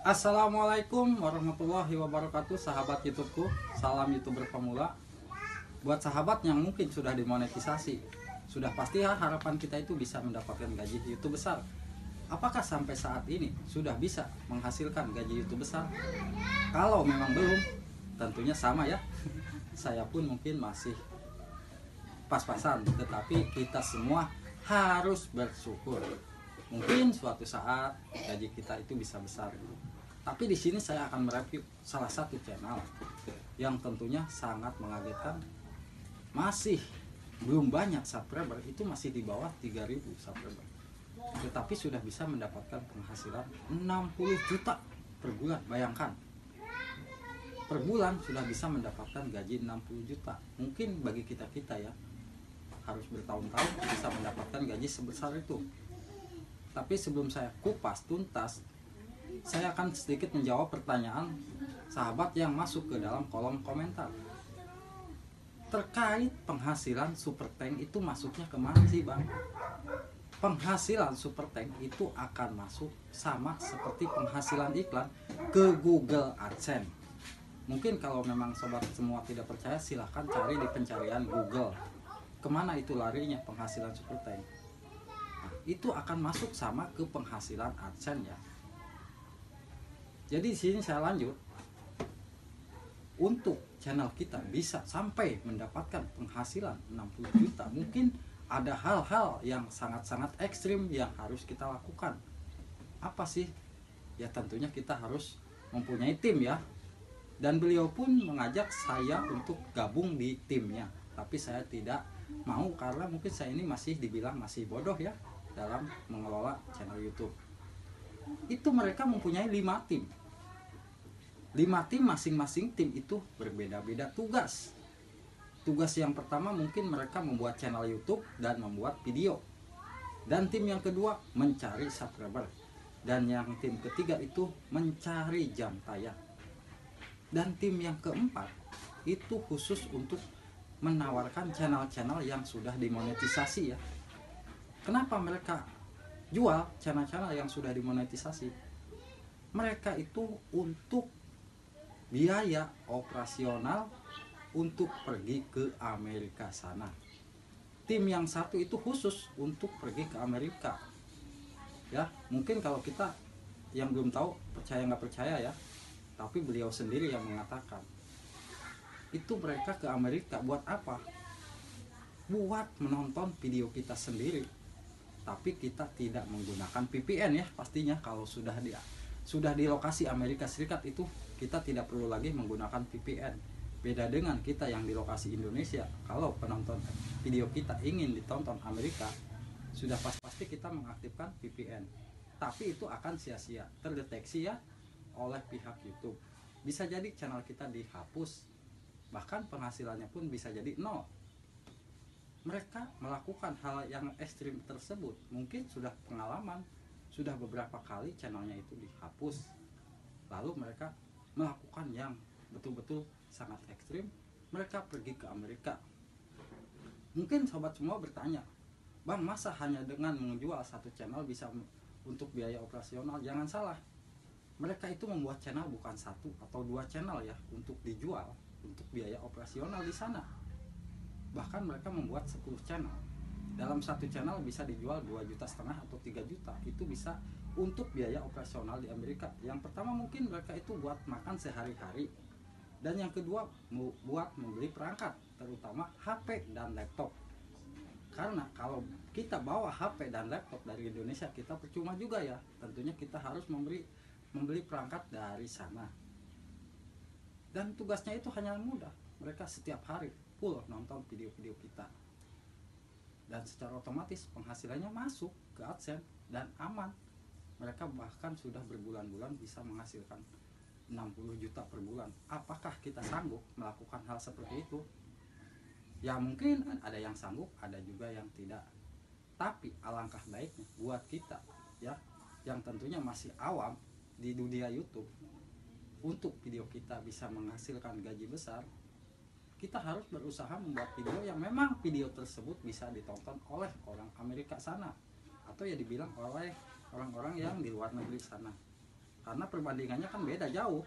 Assalamualaikum warahmatullahi wabarakatuh, sahabat YouTubeku. Salam YouTuber pemula. Buat sahabat yang mungkin sudah dimonetisasi, sudah pasti ya harapan kita itu bisa mendapatkan gaji YouTube besar. Apakah sampai saat ini sudah bisa menghasilkan gaji YouTube besar? Kalau memang belum, tentunya sama ya. Saya pun mungkin masih pas-pasan, tetapi kita semua harus bersyukur. Mungkin suatu saat gaji kita itu bisa besar. Tapi di sini saya akan mereview salah satu channel yang tentunya sangat mengagetkan. Masih belum banyak subscriber, itu masih di bawah 3000 subscriber. Tetapi sudah bisa mendapatkan penghasilan 60 juta per bulan. Bayangkan, per bulan sudah bisa mendapatkan gaji 60 juta. Mungkin bagi kita-kita ya, harus bertahun-tahun bisa mendapatkan gaji sebesar itu. Tapi sebelum saya kupas tuntas, saya akan sedikit menjawab pertanyaan sahabat yang masuk ke dalam kolom komentar. Terkait penghasilan super tank itu masuknya kemana sih bang? Penghasilan super tank itu akan masuk sama seperti penghasilan iklan ke Google AdSense. Mungkin kalau memang sobat semua tidak percaya, silahkan cari di pencarian Google. Kemana itu larinya penghasilan super tank? Nah, itu akan masuk sama ke penghasilan AdSense ya. Jadi di sini saya lanjut. Untuk channel kita bisa sampai mendapatkan penghasilan 60 juta, mungkin ada hal-hal yang sangat-sangat ekstrim yang harus kita lakukan. Apa sih? Ya tentunya kita harus mempunyai tim ya. Dan beliau pun mengajak saya untuk gabung di timnya. Tapi saya tidak mau karena mungkin saya ini masih dibilang masih bodoh ya dalam mengelola channel YouTube. Itu mereka mempunyai 5 tim. 5 tim, masing-masing tim itu berbeda-beda tugas. Tugas yang pertama mungkin mereka membuat channel YouTube dan membuat video. Dan tim yang kedua mencari subscriber. Dan yang tim ketiga itu mencari jam tayang. Dan tim yang keempat itu khusus untuk menawarkan channel-channel yang sudah dimonetisasi ya. Kenapa mereka jual channel-channel yang sudah dimonetisasi? Mereka itu untuk biaya operasional untuk pergi ke Amerika sana. Tim yang satu itu khusus untuk pergi ke Amerika. Ya, mungkin kalau kita yang belum tahu percaya nggak percaya ya, tapi beliau sendiri yang mengatakan. Itu mereka ke Amerika buat apa? Buat menonton video kita sendiri. Tapi kita tidak menggunakan VPN ya pastinya. Kalau sudah di lokasi Amerika Serikat itu kita tidak perlu lagi menggunakan VPN. Beda dengan kita yang di lokasi Indonesia. Kalau penonton video kita ingin ditonton Amerika, sudah pasti kita mengaktifkan VPN. Tapi itu akan sia-sia, terdeteksi ya oleh pihak YouTube. Bisa jadi channel kita dihapus, bahkan penghasilannya pun bisa jadi nol. Mereka melakukan hal yang ekstrim tersebut mungkin sudah pengalaman, sudah beberapa kali channelnya itu dihapus. Lalu mereka melakukan yang betul-betul sangat ekstrim. Mereka pergi ke Amerika. Mungkin sobat semua bertanya, bang, masa hanya dengan menjual satu channel bisa untuk biaya operasional? Jangan salah, mereka itu membuat channel bukan 1 atau 2 channel ya untuk dijual untuk biaya operasional di sana. Bahkan mereka membuat 10 channel. Dalam satu channel bisa dijual 2,5 juta atau 3 juta. Itu bisa untuk biaya operasional di Amerika. Yang pertama mungkin mereka itu buat makan sehari-hari. Dan yang kedua buat membeli perangkat, terutama HP dan laptop. Karena kalau kita bawa HP dan laptop dari Indonesia, kita percuma juga ya. Tentunya kita harus membeli perangkat dari sana. Dan tugasnya itu hanya mudah. Mereka setiap hari full nonton video-video kita. Dan secara otomatis penghasilannya masuk ke AdSense dan aman. Mereka bahkan sudah berbulan-bulan bisa menghasilkan 60 juta per bulan. Apakah kita sanggup melakukan hal seperti itu? Ya mungkin ada yang sanggup, ada juga yang tidak. Tapi alangkah baiknya buat kita ya, yang tentunya masih awam di dunia YouTube, untuk video kita bisa menghasilkan gaji besar, kita harus berusaha membuat video yang memang video tersebut bisa ditonton oleh orang Amerika sana, atau ya dibilang oleh orang-orang yang di luar negeri sana. karena perbandingannya kan beda jauh.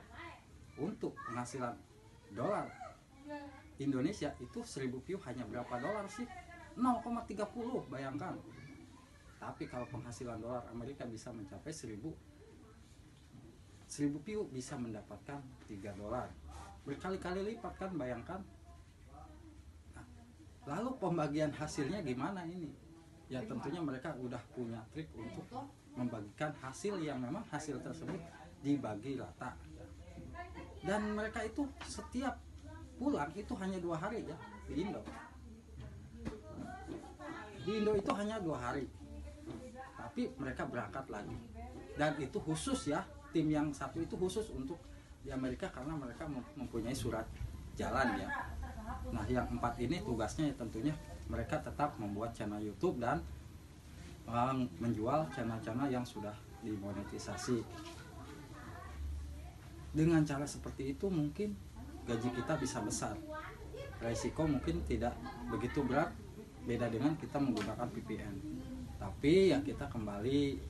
Untuk penghasilan dolar Indonesia itu 1000 view hanya berapa dolar sih? 0,30, bayangkan. Tapi kalau penghasilan dolar Amerika bisa mencapai 1000 view bisa mendapatkan 3 dolar, berkali-kali lipat kan, bayangkan. Nah, lalu pembagian hasilnya gimana ini? Ya tentunya mereka udah punya trik untuk membagikan hasil yang memang hasil tersebut dibagi rata. Dan mereka itu setiap pulang itu hanya 2 hari ya di Indo. Di Indo itu hanya 2 hari. Tapi mereka berangkat lagi. Dan itu khusus ya, tim yang satu itu khusus untuk di Amerika karena mereka mempunyai surat jalan ya. Nah, yang 4 ini tugasnya ya tentunya mereka tetap membuat channel YouTube dan menjual channel-channel yang sudah dimonetisasi. Dengan cara seperti itu mungkin gaji kita bisa besar. Resiko mungkin tidak begitu berat, beda dengan kita menggunakan VPN. Tapi ya kita kembali,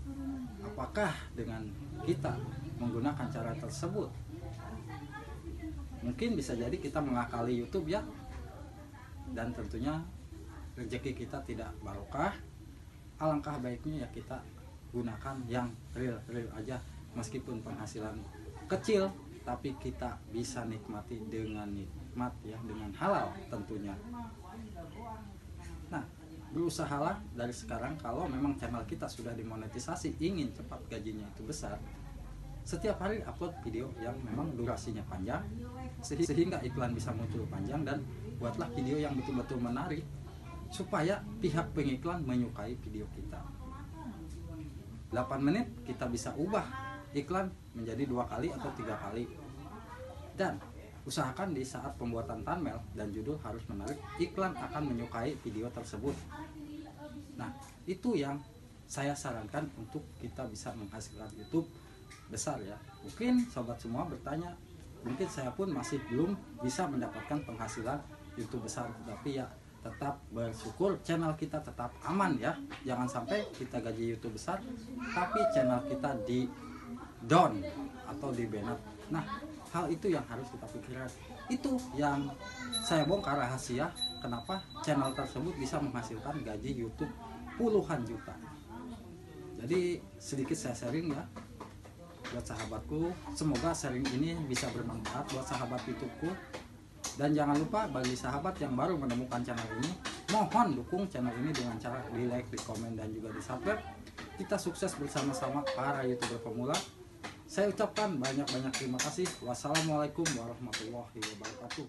apakah dengan kita menggunakan cara tersebut mungkin bisa jadi kita mengakali YouTube ya, dan tentunya rezeki kita tidak barokah. Alangkah baiknya ya kita gunakan yang real aja, meskipun penghasilan kecil tapi kita bisa nikmati dengan nikmat ya, dengan halal tentunya. Nah, berusahalah dari sekarang, kalau memang channel kita sudah dimonetisasi, ingin cepat gajinya itu besar, setiap hari upload video yang memang durasinya panjang sehingga iklan bisa muncul panjang, dan buatlah video yang betul-betul menarik supaya pihak pengiklan menyukai video kita. 8 menit kita bisa ubah iklan menjadi 2 kali atau 3 kali. Dan usahakan di saat pembuatan thumbnail dan judul harus menarik, iklan akan menyukai video tersebut. Nah, itu yang saya sarankan untuk kita bisa menghasilkan YouTube besar ya. Mungkin sobat semua bertanya, mungkin saya pun masih belum bisa mendapatkan penghasilan YouTube besar, tapi ya tetap bersyukur channel kita tetap aman ya. Jangan sampai kita gaji YouTube besar tapi channel kita di down atau di banned. Nah, hal itu yang harus kita pikirkan. Itu yang saya bongkar rahasia kenapa channel tersebut bisa menghasilkan gaji YouTube puluhan juta. Jadi sedikit saya sharing ya buat sahabatku. Semoga sharing ini bisa bermanfaat buat sahabat YouTubeku. Dan jangan lupa bagi sahabat yang baru menemukan channel ini, mohon dukung channel ini dengan cara di like, di komen, dan juga di subscribe. Kita sukses bersama-sama para YouTuber pemula. Saya ucapkan banyak-banyak terima kasih. Wassalamualaikum warahmatullahi wabarakatuh.